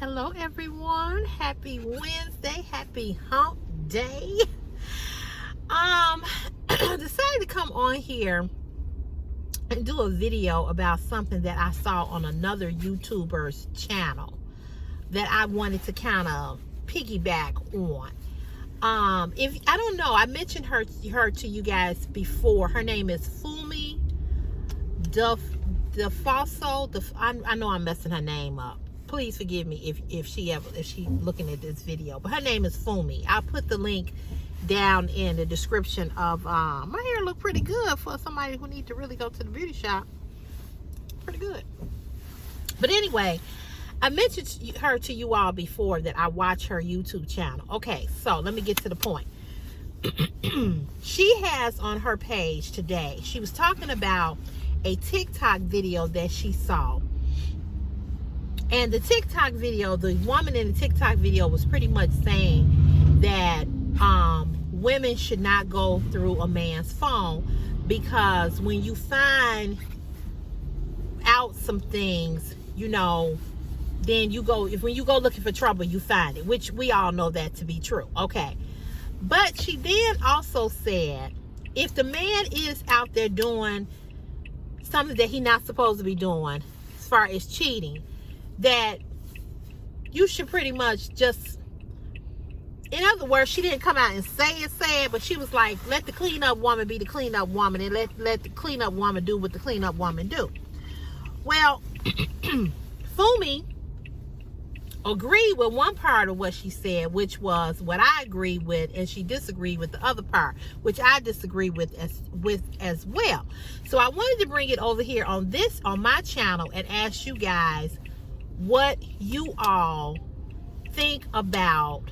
Hello everyone, happy Wednesday, happy hump day. Decided to come on here and do a video about something that I saw on another YouTuber's channel that I wanted to kind of piggyback on. If I don't know, I mentioned her to you guys before. Her name is Fumi DeFaso. I know I'm messing her name up. Please forgive me if she's looking at this video, but her name is Fumi. I'll put the link down in the description of my hair look pretty good for somebody who needs to really go to the beauty shop. Pretty good. But anyway, I mentioned her to you all before that I watch her YouTube channel. Okay, so let me get to the point. She has on her page today, she was talking about a TikTok video that she saw. And the TikTok video, the woman in the TikTok video was pretty much saying that women should not go through a man's phone, because when you find out some things, you know, then when you go looking for trouble, you find it, which we all know that to be true. Okay. But she then also said, if the man is out there doing something that he's not supposed to be doing, as far as cheating, that you should pretty much just, in other words, she didn't come out and say it, but she was like, let the cleanup woman be the cleanup woman, and let the cleanup woman do what the cleanup woman do. Well, Fumi agreed with one part of what she said, which was what I agreed with, and she disagreed with the other part, which I disagree with as well. So I wanted to bring it over here on my channel and ask you guys what you all think about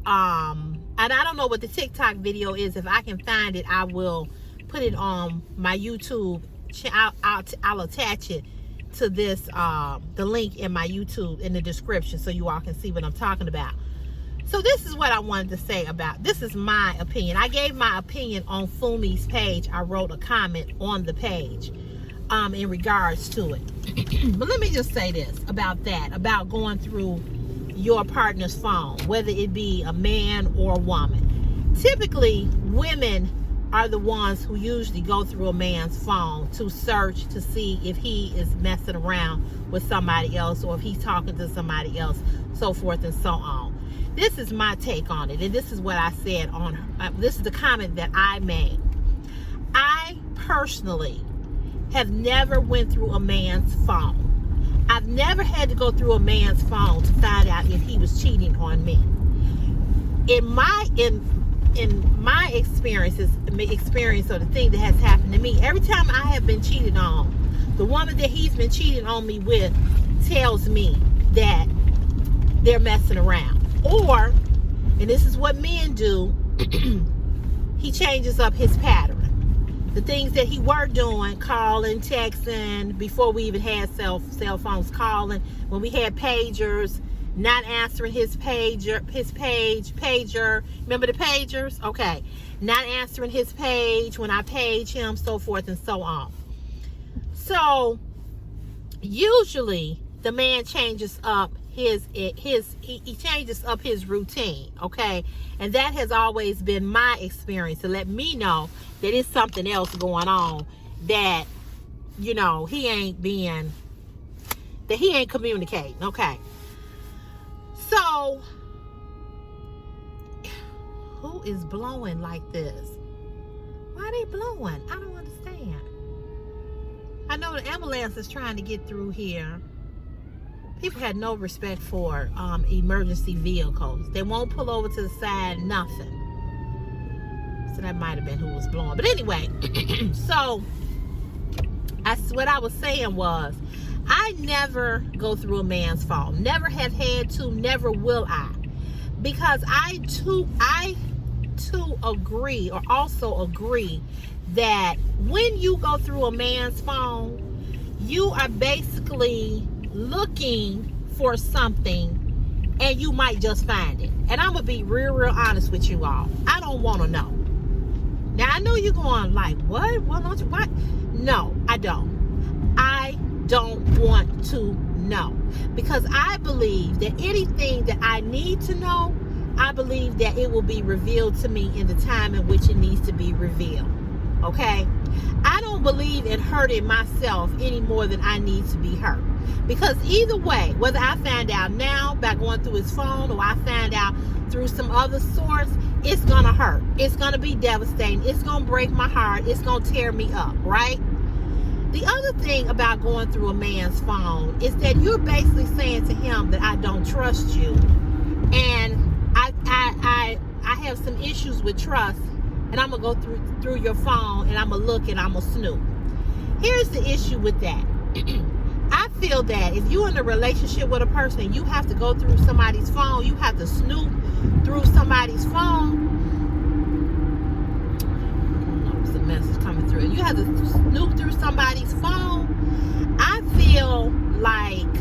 and I don't know what the TikTok video is. If I can find it, I will put it on my YouTube. I'll attach it to this the link in my YouTube in the description, so you all can see what I'm talking about. So this is what I wanted to say about this. Is my opinion. I gave my opinion on Fumi's page. I wrote a comment on the page in regards to it. But let me just say this about going through your partner's phone, whether it be a man or a woman. Typically, women are the ones who usually go through a man's phone to search to see if he is messing around with somebody else, or if he's talking to somebody else, so forth and so on. This is my take on it, and this is what I said on her. This is the comment that I made. I personally have never went through a man's phone. I've never had to go through a man's phone to find out if he was cheating on me. In my experience of the thing that has happened to me, every time I have been cheated on, the woman that he's been cheating on me with tells me that they're messing around. Or, and this is what men do, he changes up his pattern. The things that he were doing, calling, texting, before we even had cell phones, calling, when we had pagers, not answering his pager. Remember the pagers? Okay. Not answering his page when I page him, so forth and so on. So usually the man changes up he changes up his routine, okay? And that has always been my experience, to let me know that it's something else going on, that, you know, he ain't communicating, okay? So, who is blowing like this? Why are they blowing? I don't understand. I know the ambulance is trying to get through here. People had no respect for emergency vehicles. They won't pull over to the side, nothing. So that might have been who was blowing. But anyway, so what I was saying was, I never go through a man's phone. Never have had to, never will I. Because I too agree, or also agree, that when you go through a man's phone, you are basically looking for something, and you might just find it. And I'm gonna be real honest with you all. I don't want to know. Now I know you're going like, what? Well, don't you? What? No, I don't. I don't want to know. Because I believe that anything that I need to know, I believe that it will be revealed to me in the time in which it needs to be revealed. Okay? I don't believe in hurting myself any more than I need to be hurt. Because either way, whether I find out now by going through his phone or I find out through some other source, it's going to hurt. It's going to be devastating. It's going to break my heart. It's going to tear me up, right? The other thing about going through a man's phone is that you're basically saying to him that I don't trust you. And I have some issues with trust, and I'm going to go through your phone, and I'm going to look and I'm going to snoop. Here's the issue with that. I feel that if you're in a relationship with a person and you have to go through somebody's phone, you have to snoop through somebody's phone. There's a message coming through. You have to snoop through somebody's phone. I feel like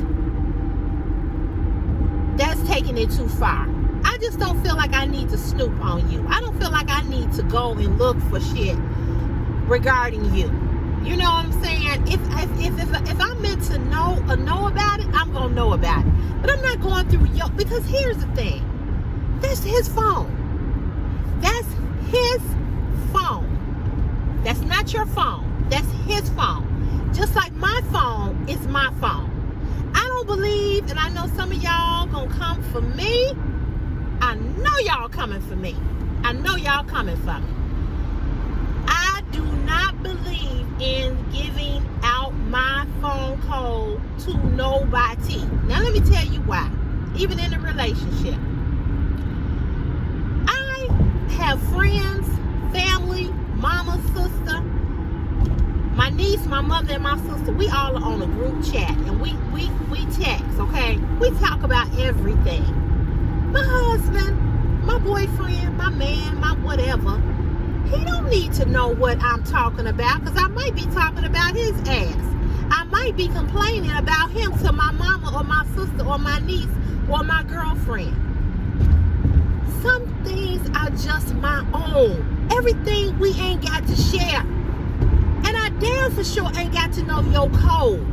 that's taking it too far. I just don't feel like I need to snoop on you. I don't feel like I need to go and look for shit regarding you. You know what I'm saying? If I'm meant to know about it, I'm gonna know about it. But I'm not going through your, because here's the thing. That's his phone. That's his phone. That's not your phone. That's his phone. Just like my phone is my phone. I don't believe, and I know some of y'all gonna come for me. I know y'all coming for me. I know y'all coming for me. I do not believe in giving out my phone code to nobody. Now let me tell you why. Even in a relationship, I have friends, family, mama, sister, my niece, my mother, and my sister. We all are on a group chat, and we text. Okay, we talk about everything. My husband, my boyfriend, my man, my whatever, he don't need to know what I'm talking about, because I might be talking about his ass. I might be complaining about him to my mama or my sister or my niece or my girlfriend. Some things are just my own. Everything we ain't got to share. And I damn for sure ain't got to know your code.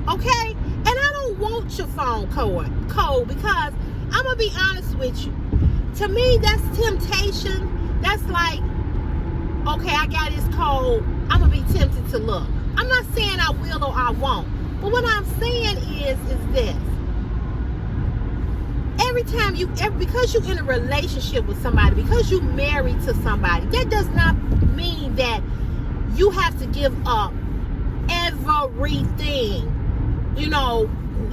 Okay? And I don't want your phone code because I'm going to be honest with you. To me, that's temptation. That's like, okay, I got his code. I'm going to be tempted to look. I'm not saying I will or I won't. But what I'm saying is this. Every time because you're in a relationship with somebody, because you're married to somebody, that does not mean that you have to give up everything. You know,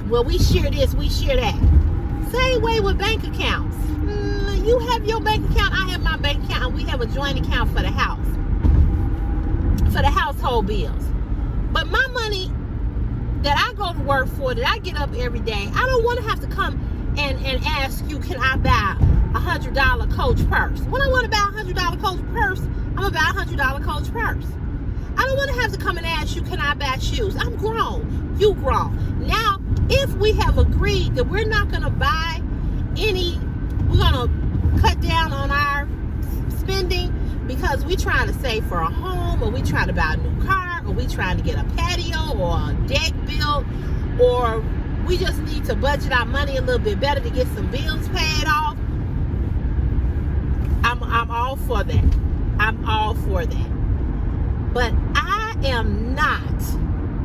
well, we share this, we share that. Same way with bank accounts. You have your bank account, I have my bank account, and we have a joint account for the house, for the household bills. But my money that I go to work for, that I get up every day, I don't want to have to come and ask you, can I buy a $100 Coach purse? When I want to buy a $100 Coach purse, I'm going to buy a $100 Coach purse. I don't want to have to come and ask you, can I buy shoes? I'm grown. You grown. Now, if we have agreed that we're not going to buy we're going to cut down on our spending because we're trying to save for a home, or we're trying to buy a new car, or we're trying to get a patio or a deck built, or we just need to budget our money a little bit better to get some bills paid off. I'm all for that. I'm all for that. But I am not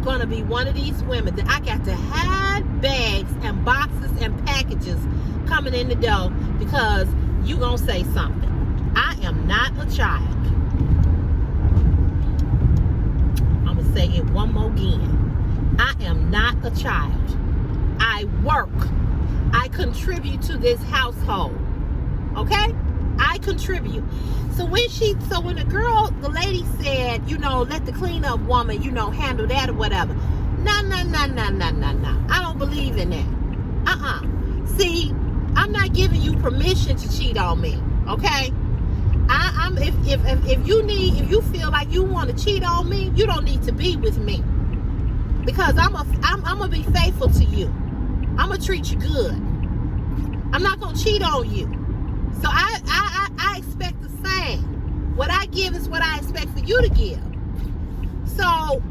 going to be one of these women that I got to hide bags and boxes and packages coming in the door because you going to say something. I am not a child. I'm going to say it one more again. I am not a child. I work. I contribute to this household. Okay? I contribute. So when the lady said, let the cleanup woman, handle that or whatever. No. I don't believe in that. See, I'm not giving you permission to cheat on me. Okay? If you feel like you want to cheat on me, you don't need to be with me. Because I'm gonna be faithful to you. I'm gonna treat you good. I'm not gonna cheat on you. So I expect the same. What I give is what I expect for you to give. So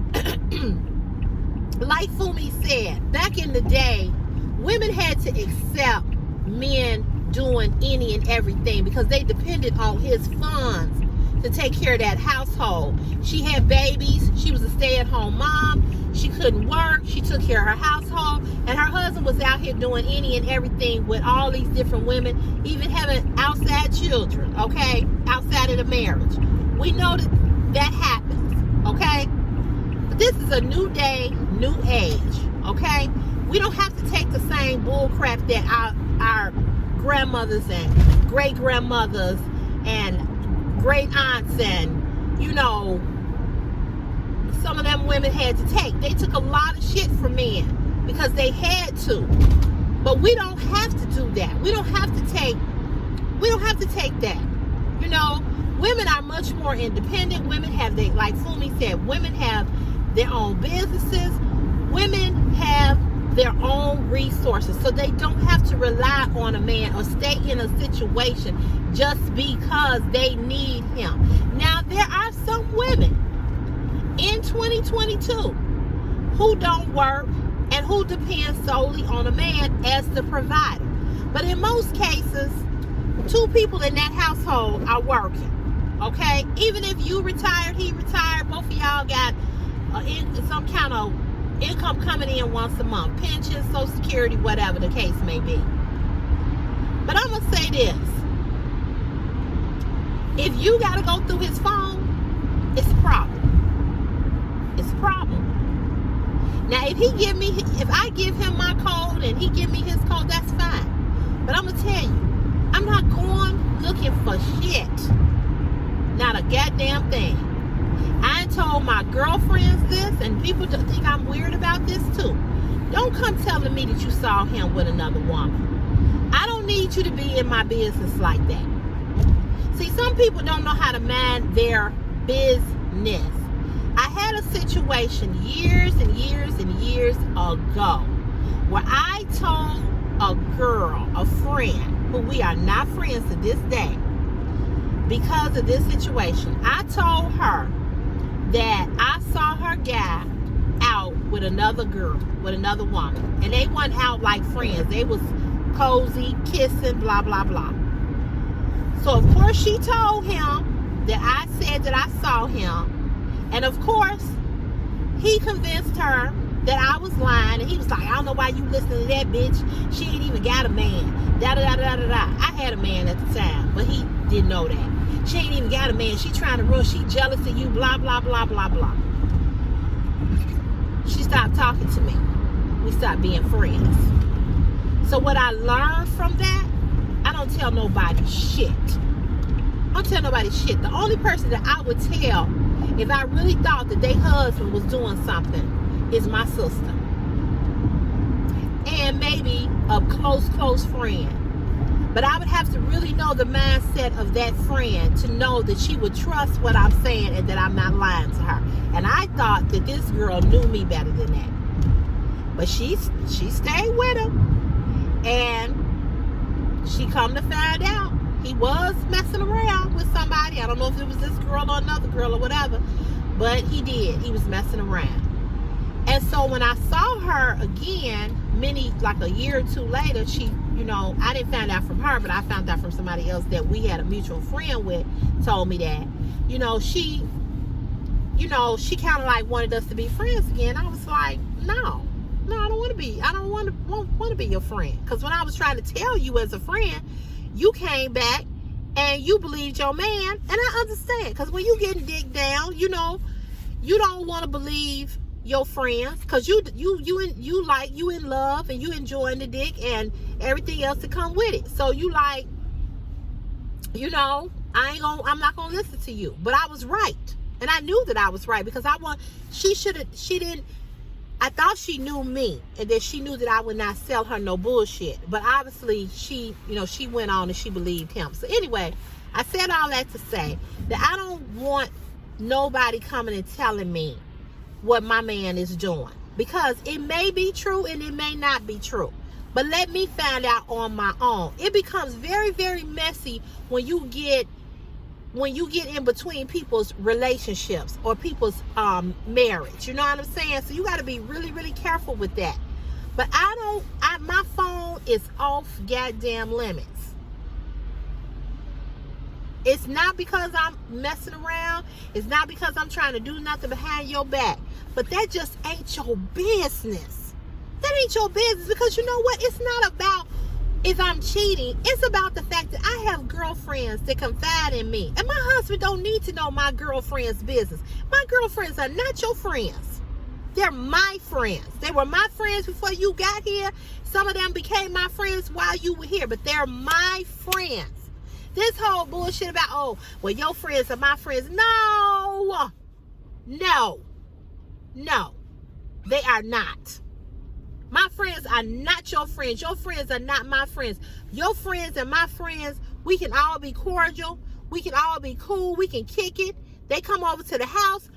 like Fumi said, back in the day, women had to accept men doing any and everything because they depended on his funds to take care of that household. She had babies. She was a stay-at-home mom. She couldn't work. She took care of her household. And her husband was out here doing any and everything with all these different women, even having outside children, okay? Outside of the marriage. We know that happens, okay? But this is a new day, new age, okay? We don't have to take the same bull crap that our grandmothers and great-grandmothers and great aunts and, you know, some of them women had to take. They took a lot of shit from men because they had to. But we don't have to do that. We don't have to take that. You know, women are much more independent. Women have like Fumi said, women have their own businesses. Women have their own resources, so they don't have to rely on a man or stay in a situation just because they need him. Now, there are some women in 2022 who don't work and who depend solely on a man as the provider. But in most cases, two people in that household are working, okay? Even if you retired, he retired, both of y'all got some kind of income coming in once a month, pension, Social Security, whatever the case may be. But I'm gonna say this: if you gotta go through his phone, it's a problem. It's a problem. Now, if I give him my code and he give me his code, that's fine. But I'm gonna tell you, I'm not going looking for shit. Not a goddamn thing. I told my girlfriends this, and people think I'm weird about this too. Don't come telling me that you saw him with another woman. I don't need you to be in my business like that. See, some people don't know how to mind their business. I had a situation years and years and years ago where I told a girl, a friend, who we are not friends to this day, because of this situation. I told her that I saw her guy out with another girl, with another woman. And they weren't out like friends. They was cozy, kissing, blah, blah, blah. So, of course, she told him that I said that I saw him. And, of course, he convinced her that I was lying. And he was like, I don't know why you listen to that bitch. She ain't even got a man. Da-da-da-da-da-da. I had a man at the time, but he didn't know that. She ain't even got a man. She trying to run. She jealous of you. Blah, blah, blah, blah, blah. She stopped talking to me. We stopped being friends. So what I learned from that, I don't tell nobody shit. I don't tell nobody shit. The only person that I would tell if I really thought that their husband was doing something is my sister. And maybe a close friend. But I would have to really know the mindset of that friend to know that she would trust what I'm saying and that I'm not lying to her. And I thought that this girl knew me better than that. But she stayed with him. And she come to find out he was messing around with somebody. I don't know if it was this girl or another girl or whatever. But he did. He was messing around. And so when I saw her again, like a year or two later, she, you know, I didn't find out from her, but I found out from somebody else that we had a mutual friend with, told me that, she kind of like wanted us to be friends again. I was like, no, I don't want to be your friend. Because when I was trying to tell you as a friend, you came back and you believed your man. And I understand, because when you getting dick down, you don't want to believe your friends, because you in love and you enjoying the dick and everything else that come with it. So you like, I'm not gonna listen to you. But I was right, and I knew that I was right, because I thought she knew me, and that she knew that I would not sell her no bullshit. But obviously she went on and she believed him. So anyway, I said all that to say that I don't want nobody coming and telling me what my man is doing, because it may be true and it may not be true. But let me find out on my own. It becomes very, very messy when you get when you get in between people's relationships or people's marriage. You know what I'm saying? So you got to be really, really careful with that. But my phone is off goddamn limits. It's not because I'm messing around. It's not because I'm trying to do nothing behind your back. But that just ain't your business. That ain't your business, because you know what? It's not about if I'm cheating. It's about the fact that I have girlfriends that confide in me. And my husband don't need to know my girlfriend's business. My girlfriends are not your friends. They're my friends. They were my friends before you got here. Some of them became my friends while you were here. But they're my friends. This whole bullshit about, oh, well, your friends are my friends. No. No. No. They are not. My friends are not your friends. Your friends are not my friends. Your friends and my friends, we can all be cordial. We can all be cool. We can kick it. They come over to the house.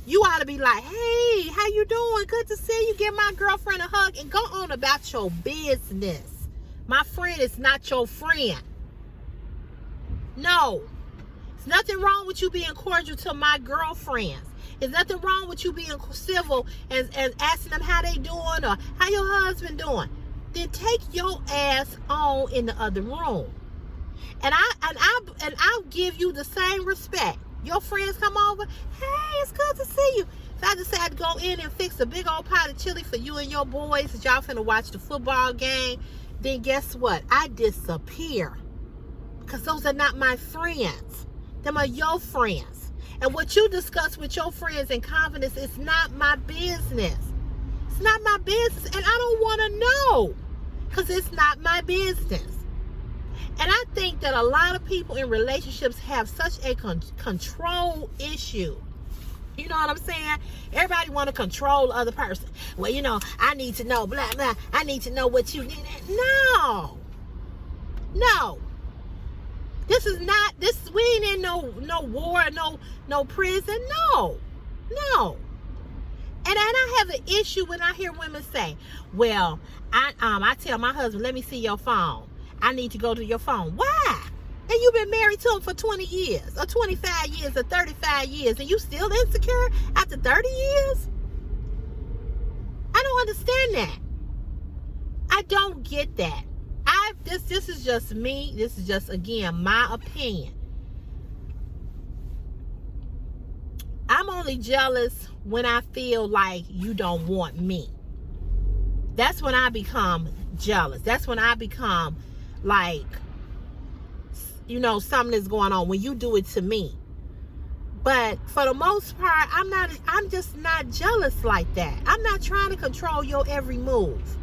You ought to be like, hey, how you doing? Good to see you. Give my girlfriend a hug and go on about your business. My friend is not your friend. No. There's nothing wrong with you being cordial to my girlfriends. There's nothing wrong with you being civil and asking them how they doing or how your husband doing. Then take your ass on in the other room. And I'll give you the same respect. Your friends come over, hey, it's good to see you. If I decide to go in and fix a big old pot of chili for you and your boys that y'all finna watch the football game, then guess what? I disappear. Because those are not my friends. Them are your friends. And what you discuss with your friends in confidence is not my business. It's not my business. And I don't want to know. Because it's not my business. And I think that a lot of people in relationships have such a control issue. You know what I'm saying? Everybody want to control the other person. Well, you know, I need to know, blah, blah. I need to know what you need. No. No. We ain't in no war, no prison. No. And I have an issue when I hear women say, well, I tell my husband, let me see your phone. I need to go to your phone. Why? And you've been married to him for 20 years, or 25 years, or 35 years, and you still insecure after 30 years? I don't understand that. I don't get that. This is just me. This is just, again, my opinion. I'm only jealous when I feel like you don't want me. That's when I become jealous. That's when I become like, you know, something is going on when you do it to me. But for the most part, I'm just not jealous like that. I'm not trying to control your every move.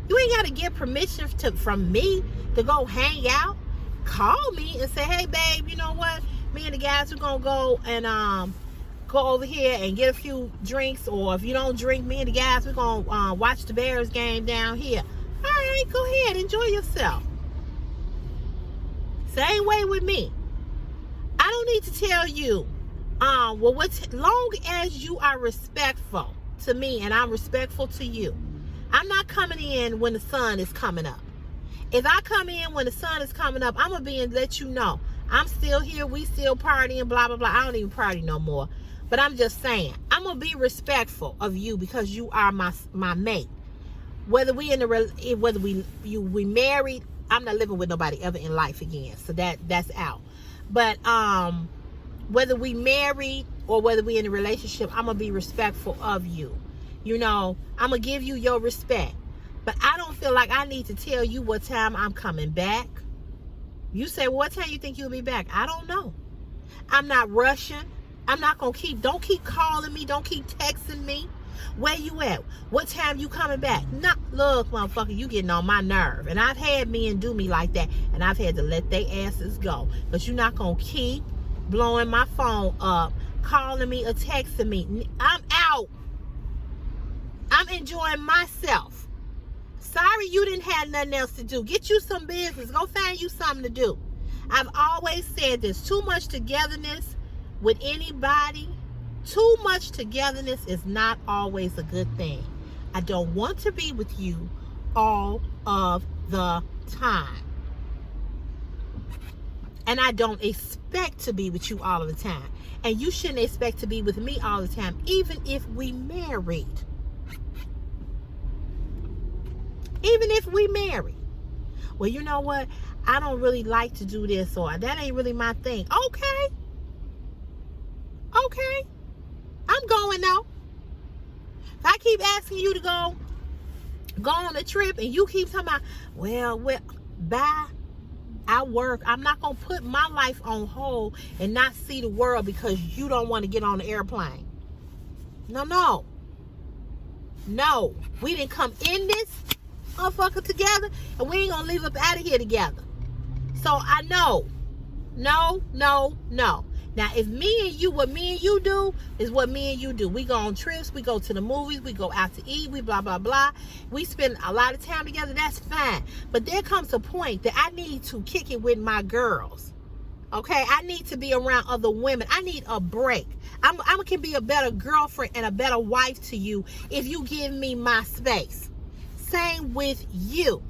You ain't got to get permission from me to go hang out. Call me and say, hey, babe, you know what? Me and the guys, we're going to go and go over here and get a few drinks. Or if you don't drink, me and the guys, we're going to watch the Bears game down here. All right, go ahead. Enjoy yourself. Same way with me. I don't need to tell you. Long as you are respectful to me and I'm respectful to you. I'm not coming in when the sun is coming up. If I come in when the sun is coming up, I'm going to be and let you know. I'm still here. We still partying, blah, blah, blah. I don't even party no more. But I'm just saying, I'm going to be respectful of you because you are my mate. Whether we married, I'm not living with nobody ever in life again. So that's out. But whether we married or whether we in a relationship, I'm going to be respectful of you. You know, I'm going to give you your respect. But I don't feel like I need to tell you what time I'm coming back. You say, well, what time you think you'll be back? I don't know. I'm not rushing. I'm not going to don't keep calling me. Don't keep texting me. Where you at? What time you coming back? Look, motherfucker, you getting on my nerve. And I've had men do me like that. And I've had to let their asses go. But you're not going to keep blowing my phone up, calling me or texting me. I'm out. I'm enjoying myself. Sorry you didn't have nothing else to do. Get you some business. Go find you something to do. I've always said there's too much togetherness with anybody. Too much togetherness is not always a good thing. I don't want to be with you all of the time. And I don't expect to be with you all of the time. And you shouldn't expect to be with me all the time, even if we married. Even if we married. Well, you know what? I don't really like to do this, or that ain't really my thing. Okay. Okay. I'm going though. If I keep asking you to go on a trip and you keep talking about, well, bye. I work. I'm not going to put my life on hold and not see the world because you don't want to get on the airplane. No. We didn't come in this motherfucker together, and we ain't going to leave up out of here together. So I know. No. Now, if what me and you do is what me and you do. We go on trips, we go to the movies, we go out to eat, we blah, blah, blah. We spend a lot of time together, that's fine. But there comes a point that I need to kick it with my girls. Okay? I need to be around other women. I need a break. I can be a better girlfriend and a better wife to you if you give me my space. Same with you.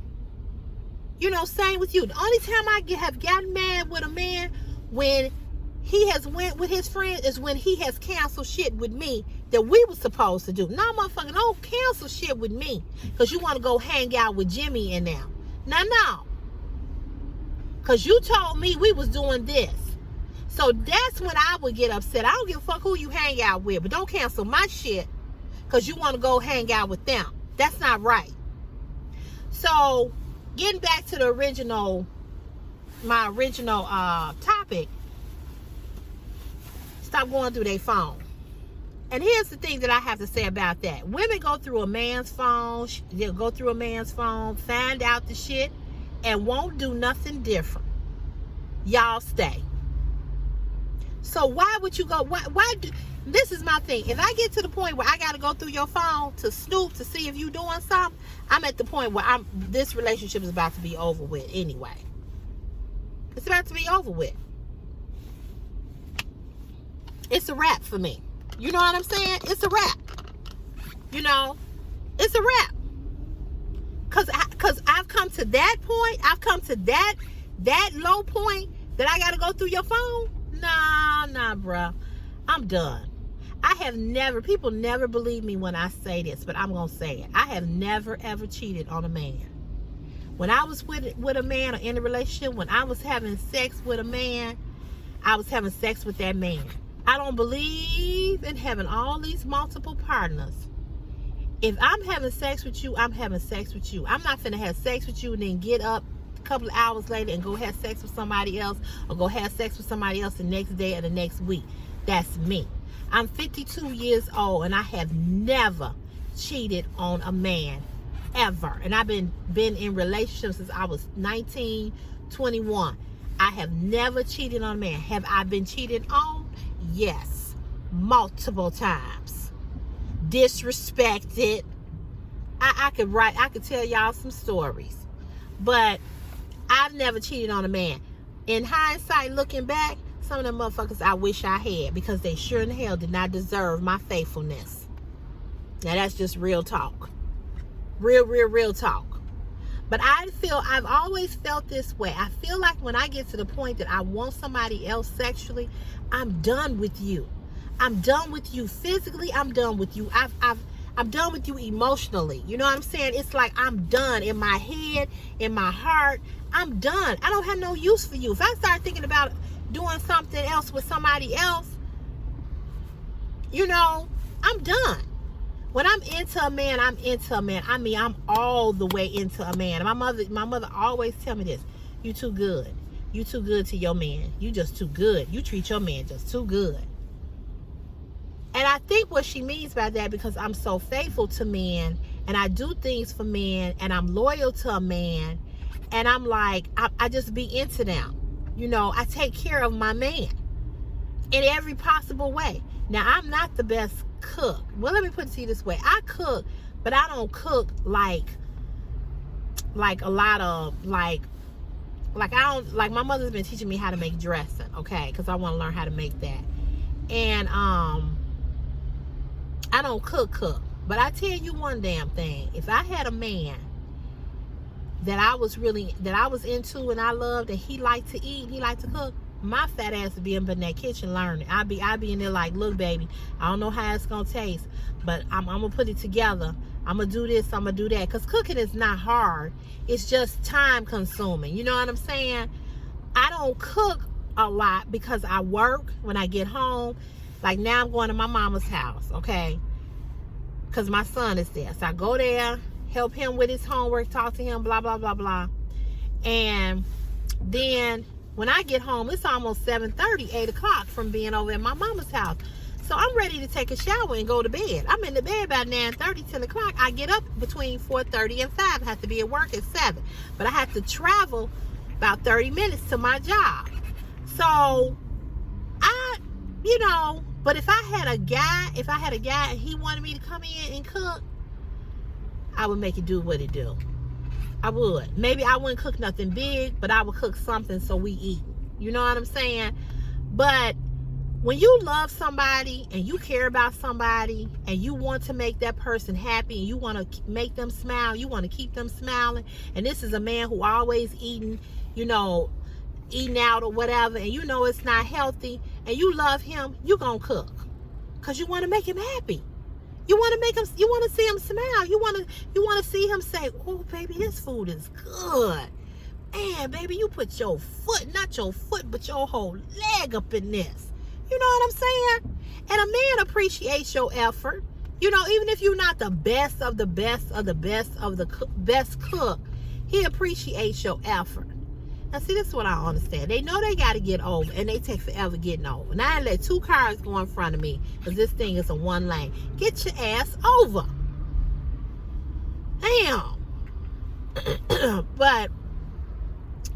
Same with you. The only time I have gotten mad with a man when he has went with his friends is when he has canceled shit with me that we were supposed to do. No, motherfucker, don't cancel shit with me because you want to go hang out with Jimmy and them. No. Because you told me we was doing this. So that's when I would get upset. I don't give a fuck who you hang out with, but don't cancel my shit because you want to go hang out with them. That's not right. So, getting back to my original topic, stop going through their phone. And here's the thing that I have to say about that. Women go through a man's phone. They'll go through a man's phone, find out the shit, and won't do nothing different. Y'all stay. So why would you go? This is my thing. If I get to the point where I got to go through your phone to snoop to see if you doing something, I'm at the point where this relationship is about to be over with anyway. It's about to be over with. It's a wrap for me. You know what I'm saying? It's a wrap. It's a wrap. Cause I've come to that point. I've come to that low point that I gotta go through your phone. Nah, bruh. I'm done. People never believe me when I say this, but I'm gonna say it. I have never ever cheated on a man. When I was with a man or in a relationship, when I was having sex with a man, I was having sex with that man. I don't believe in having all these multiple partners. If I'm having sex with you, I'm having sex with you. I'm not finna have sex with you and then get up a couple of hours later and go have sex with somebody else, or go have sex with somebody else the next day or the next week. That's me. I'm 52 years old and I have never cheated on a man, ever. And I've been in relationships since I was 19, 21. I have never cheated on a man. Have I been cheated on? Yes, multiple times. Disrespected. I could tell y'all some stories, but I've never cheated on a man. In hindsight, looking back, some of them motherfuckers I wish I had, because they sure in hell did not deserve my faithfulness. Now that's just real talk. Real talk. But I've always felt this way. I feel like when I get to the point that I want somebody else sexually, I'm done with you. I'm done with you physically. I'm done with you. I'm done with you emotionally. You know what I'm saying? It's like I'm done in my head, in my heart. I'm done. I don't have no use for you. If I start thinking about doing something else with somebody else, I'm done. When I'm into a man, I'm into a man. I mean, I'm all the way into a man. My mother always tell me this: you too good. You too good to your man. You just too good. You treat your man just too good. And I think what she means by that, because I'm so faithful to men and I do things for men and I'm loyal to a man, and I'm like, I just be into them. I take care of my man in every possible way. Now, I'm not the best cook. Well, let me put it to you this way. I cook, but I don't cook like a lot of I don't, like, my mother's been teaching me how to make dressing, okay? Because I want to learn how to make that. And I don't cook. But I tell you one damn thing. If I had a man that I was into and I loved, and he liked to eat, he liked to cook, my fat ass would be up in that kitchen learning. I'd be in there like, look, baby, I don't know how it's gonna taste, but I'm gonna put it together. I'm gonna do this, I'm gonna do that. Because cooking is not hard. It's just time consuming. You know what I'm saying? I don't cook a lot because I work when I get home. Like now I'm going to my mama's house, okay? Because my son is there. So I go there, help him with his homework, talk to him, blah, blah, blah, blah. And then when I get home, it's almost 7:30, 8 o'clock from being over at my mama's house. So I'm ready to take a shower and go to bed. I'm in the bed about 9:30, 10 o'clock. I get up between 4:30 and 5. I have to be at work at 7. But I have to travel about 30 minutes to my job. So but if I had a guy and he wanted me to come in and cook, I would make it do what it do. I would. Maybe I wouldn't cook nothing big, but I would cook something so we eat. You know what I'm saying? But when you love somebody and you care about somebody and you want to make that person happy and you want to make them smile, you want to keep them smiling, and this is a man who always eating out or whatever, and you know it's not healthy, and you love him, you gonna cook because you want to make him happy. You want to see him smile. You want to see him say, oh baby, this food is good. Man, baby, you put your foot, not your foot, but your whole leg up in this. You know what I'm saying? And a man appreciates your effort. You know, even if you're not the best of the best of the best of the best cook, he appreciates your effort. Now, see, this is what I don't understand. They know they got to get over, and they take forever getting over. Now, I let 2 cars go in front of me because this thing is a 1 lane. Get your ass over. Damn. But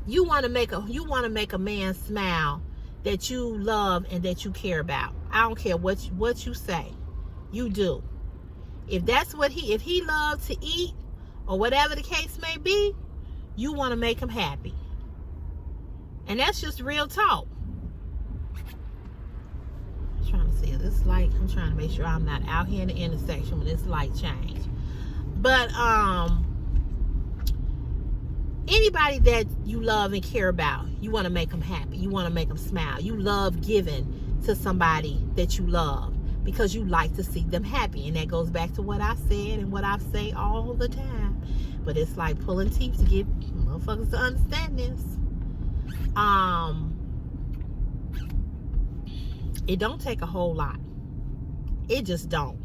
you want to make a man smile that you love and that you care about. I don't care what you say. You do. If he loves to eat or whatever the case may be, you want to make him happy. And that's just real talk. I'm trying to see this light. I'm trying to make sure I'm not out here in the intersection when this light change. But anybody that you love and care about, you want to make them happy. You want to make them smile. You love giving to somebody that you love because you like to see them happy. And that goes back to what I said and what I say all the time. But it's like pulling teeth to get motherfuckers to understand this. It don't take a whole lot. It just don't.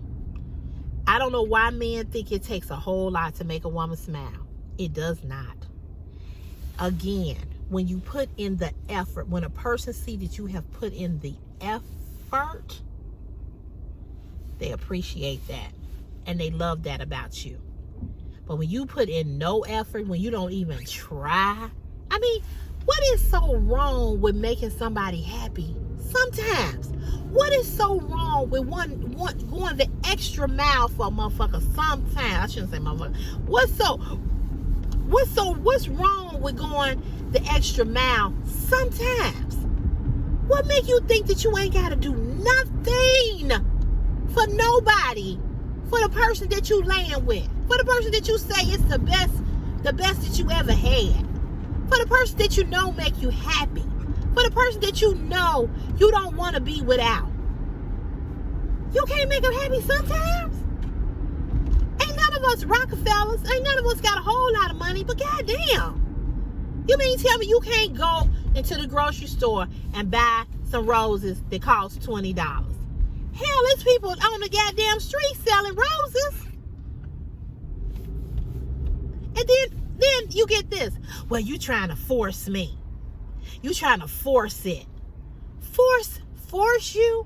I don't know why men think it takes a whole lot to make a woman smile. It does not. Again, when you put in the effort, when a person sees that you have put in the effort, they appreciate that and they love that about you. But when you put in no effort, when you don't even try, I mean, what is so wrong with making somebody happy? Sometimes. What is so wrong with one going the extra mile for a motherfucker? Sometimes. I shouldn't say motherfucker. What's wrong with going the extra mile? Sometimes. What make you think that you ain't got to do nothing for nobody, for the person that you laying with, for the person that you say is the best that you ever had? For the person that you know make you happy. For the person that you know you don't want to be without. You can't make them happy sometimes. Ain't none of us Rockefellers. Ain't none of us got a whole lot of money. But goddamn. You mean tell me you can't go into the grocery store and buy some roses that cost $20? Hell, there's people on the goddamn street selling roses. And then you get this. Well, you trying to force me. You trying to force it. Force you?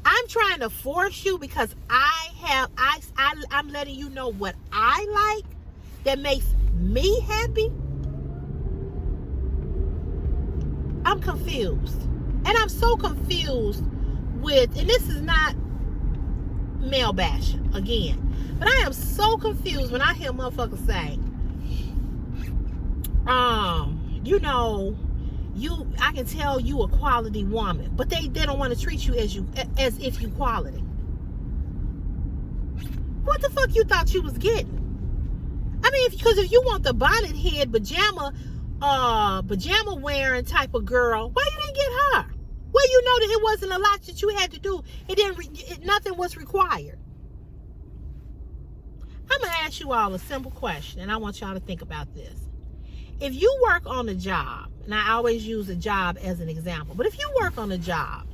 I'm trying to force you because I'm letting you know what I like that makes me happy. I'm confused. And I'm so confused with, and this is not male bashing again, but I am so confused when I hear motherfuckers say, I can tell you a quality woman, but they don't want to treat you as if you quality. What the fuck you thought you was getting? I mean, because if you want the bonnet head pajama wearing type of girl, why you didn't get her? Well, you know that it wasn't a lot that you had to do. Nothing was required. I'm going to ask you all a simple question, and I want y'all to think about this. If you work on a job, and I always use a job as an example, but if you work on a job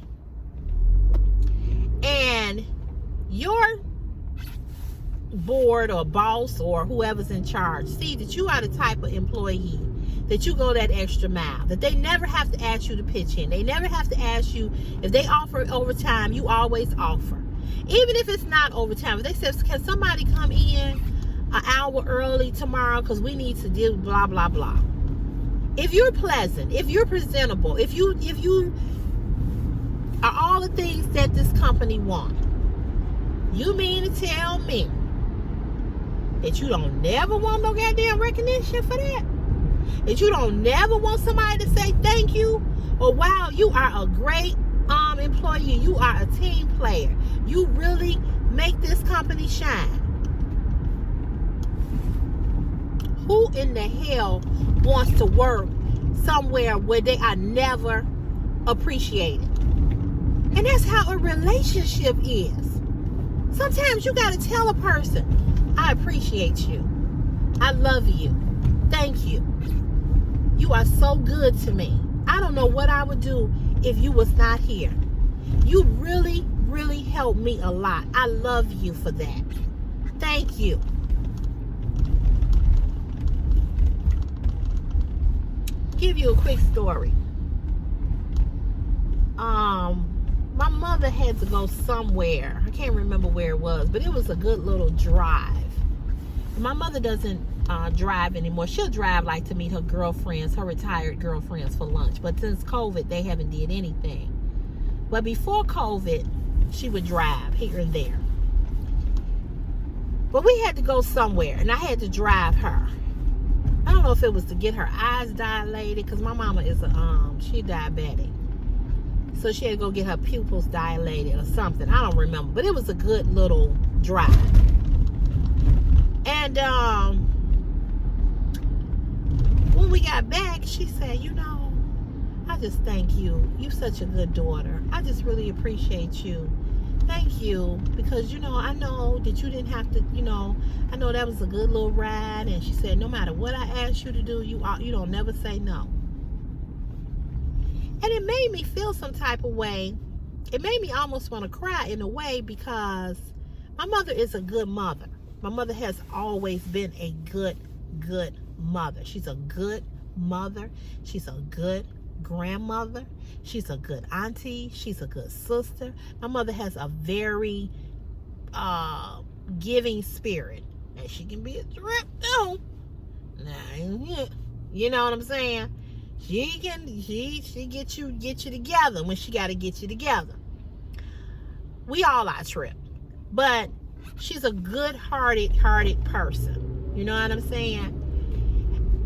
and your board or boss or whoever's in charge see that you are the type of employee that you go that extra mile, that they never have to ask you to pitch in, they never have to ask you if they offer overtime, you always offer. Even if it's not overtime, if they say, can somebody come in an hour early tomorrow because we need to do blah blah blah. If you're pleasant, if you're presentable, if you are all the things that this company wants, you mean to tell me that you don't never want no goddamn recognition for that? That you don't never want somebody to say thank you? Or wow, you are a great employee. You are a team player. You really make this company shine. Who in the hell wants to work somewhere where they are never appreciated? And that's how a relationship is. Sometimes you got to tell a person, I appreciate you. I love you. Thank you. You are so good to me. I don't know what I would do if you was not here. You really, really helped me a lot. I love you for that. Thank you. Give you a quick story. My mother had to go somewhere. I can't remember where it was, but it was a good little drive. My mother doesn't drive anymore. She'll drive like to meet her girlfriends, her retired girlfriends for lunch. But since COVID, they haven't did anything. But before COVID, she would drive here and there. But we had to go somewhere, and I had to drive her. I don't know if it was to get her eyes dilated, because my mama is she diabetic. So she had to go get her pupils dilated or something. I don't remember. But it was a good little drive. And when we got back, she said, you know, I just thank you. You're such a good daughter. I just really appreciate you. Thank you. Because, you know, I know that you didn't have to, you know, I know that was a good little ride. And she said, no matter what I ask you to do, you don't never say no. And it made me feel some type of way. It made me almost want to cry in a way, because my mother is a good mother. My mother has always been a good mother. She's a good mother. She's a good grandmother. She's a good auntie. She's a good sister. My mother has a very giving spirit. And she can be a trip too. Now, you know what I'm saying? She get you together when she got to get you together. We all are tripped, but she's a good-hearted person. You know what I'm saying?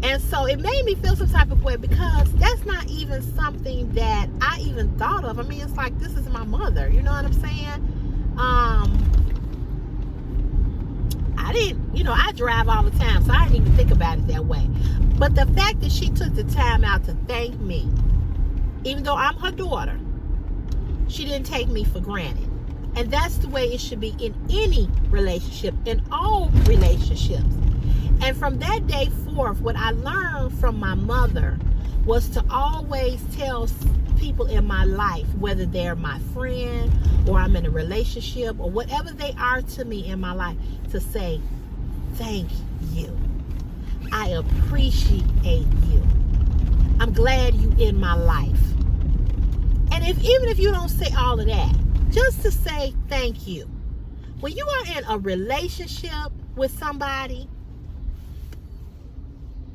And so it made me feel some type of way, because that's not even something that I even thought of. I mean, it's like, this is my mother. You know what I'm saying? I didn't, you know, I drive all the time, so I didn't even think about it that way. But the fact that she took the time out to thank me, even though I'm her daughter, she didn't take me for granted. And that's the way it should be in any relationship, in all relationships. And from that day forth, what I learned from my mother was to always tell people in my life, whether they're my friend or I'm in a relationship or whatever they are to me in my life, to say, thank you. I appreciate you. I'm glad you in my life. And even if you don't say all of that, just to say thank you. When you are in a relationship with somebody,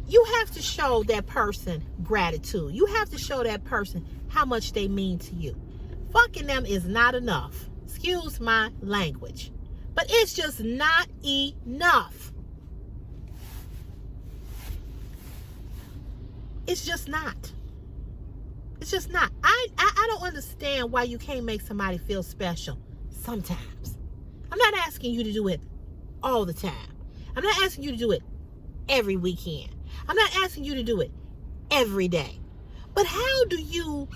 you have to show that person gratitude. You have to show that person how much they mean to you. Fucking them is not enough. Excuse my language. But it's just not enough. It's just not. It's just not. I don't understand why you can't make somebody feel special sometimes. I'm not asking you to do it all the time. I'm not asking you to do it every weekend. I'm not asking you to do it every day. But how do you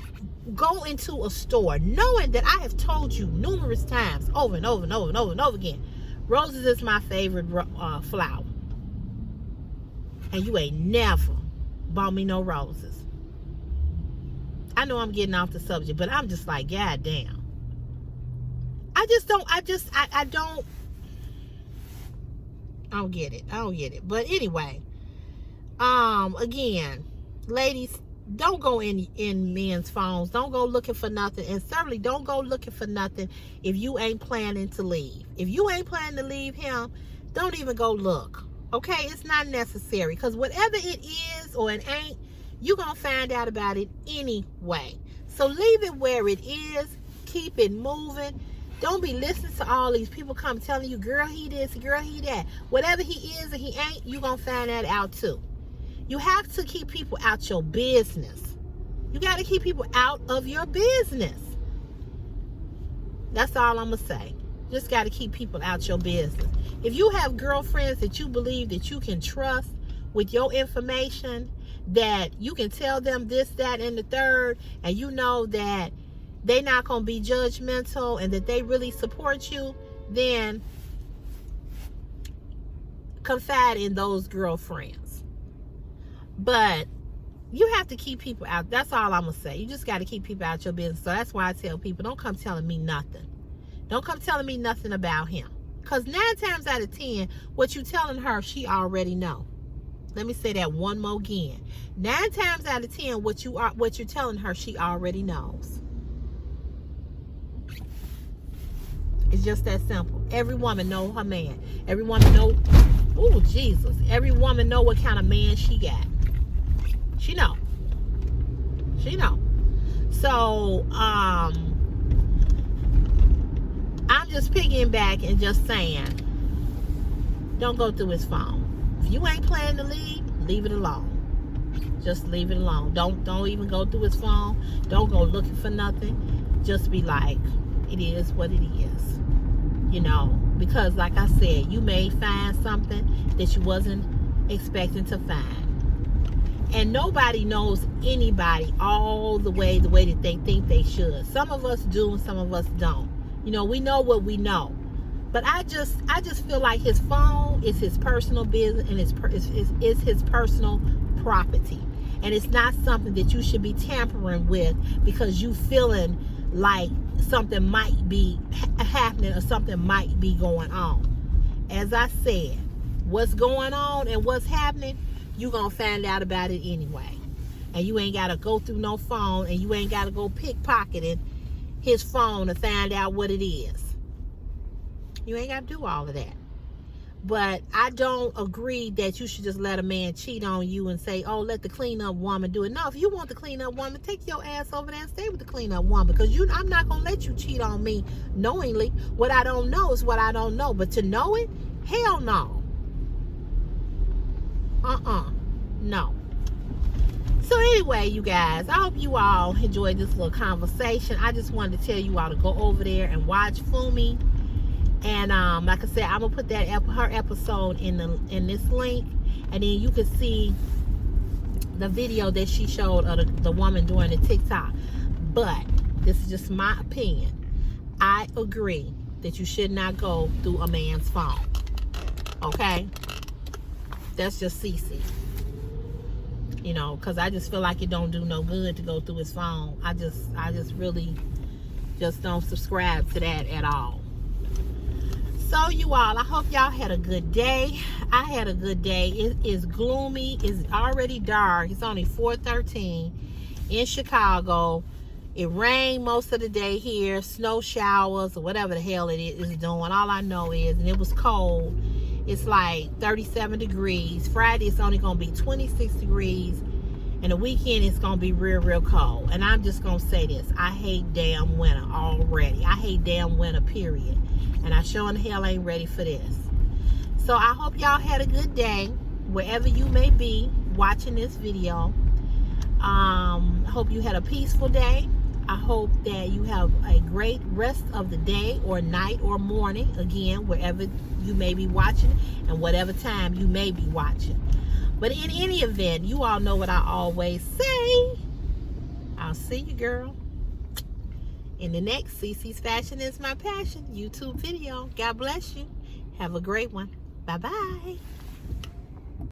go into a store knowing that I have told you numerous times, over and over and over and over and over again, roses is my favorite flower, and you ain't never bought me no roses? I know I'm getting off the subject, but I'm just like, God damn. I don't get it. I don't get it. But anyway, again, ladies, don't go in men's phones. Don't go looking for nothing. And certainly don't go looking for nothing if you ain't planning to leave. If you ain't planning to leave him, don't even go look. Okay? It's not necessary. Because whatever it is or it ain't, you're going to find out about it anyway. So leave it where it is. Keep it moving. Don't be listening to all these people come telling you, girl, he this, girl, he that. Whatever he is and he ain't, you're going to find that out too. You have to keep people out your business. You got to keep people out of your business. That's all I'm going to say. Just got to keep people out your business. If you have girlfriends that you believe that you can trust with your information, that you can tell them this, that, and the third, and you know that they're not going to be judgmental and that they really support you, then confide in those girlfriends. But you have to keep people out. That's all I'm going to say. You just got to keep people out your business. So that's why I tell people, don't come telling me nothing. Don't come telling me nothing about him. Because 9 times out of 10, what you telling her, she already know. Let me say that one more again. 9 times out of 10, what you're telling her, she already knows. It's just that simple. Every woman know her man. Every woman know, oh Jesus. Every woman know what kind of man she got. She know. She know. So, I'm just picking back and just saying, don't go through his phone. If you ain't planning to leave it alone. Just leave it alone. Don't even go through his phone. Don't go looking for nothing. Just be like, it is what it is. You know, because like I said, you may find something that you wasn't expecting to find. And nobody knows anybody all the way that they think they should. Some of us do and some of us don't. You know, we know what we know. But I just feel like his phone is his personal business and it's his personal property. And it's not something that you should be tampering with because you feeling like something might be happening or something might be going on. As I said, what's going on and what's happening, you're going to find out about it anyway. And you ain't got to go through no phone and you ain't got to go pickpocketing his phone to find out what it is. You ain't got to do all of that. But I don't agree that you should just let a man cheat on you and say, oh, let the clean-up woman do it. No, if you want the clean-up woman, take your ass over there and stay with the clean-up woman. Because I'm not going to let you cheat on me knowingly. What I don't know is what I don't know. But to know it, hell no. No. So anyway, you guys, I hope you all enjoyed this little conversation. I just wanted to tell you all to go over there and watch Fumi. And like I said, I'm gonna put that her episode in this link, and then you can see the video that she showed of the woman doing the TikTok. But this is just my opinion. I agree that you should not go through a man's phone. Okay, that's just CC. You know, because I just feel like it don't do no good to go through his phone. I just really just don't subscribe to that at all. So you all, I hope y'all had a good day. I had a good day. It is gloomy. It's already dark. It's only 4:13 in Chicago. It rained most of the day here. Snow showers or whatever the hell it is doing. All I know is, and it was cold. It's like 37 degrees. Friday it's only going to be 26 degrees. And the weekend it's going to be real cold. And I'm just going to say this. I hate damn winter already. I hate damn winter, period. And I sure in hell ain't ready for this. So I hope y'all had a good day wherever you may be watching this video. I hope you had a peaceful day. I hope that you have a great rest of the day or night or morning, again, wherever you may be watching and whatever time you may be watching. But in any event, you all know what I always say. I'll see you, girl, in the next CC's Fashion is My Passion YouTube video. God bless you. Have a great one. Bye-bye.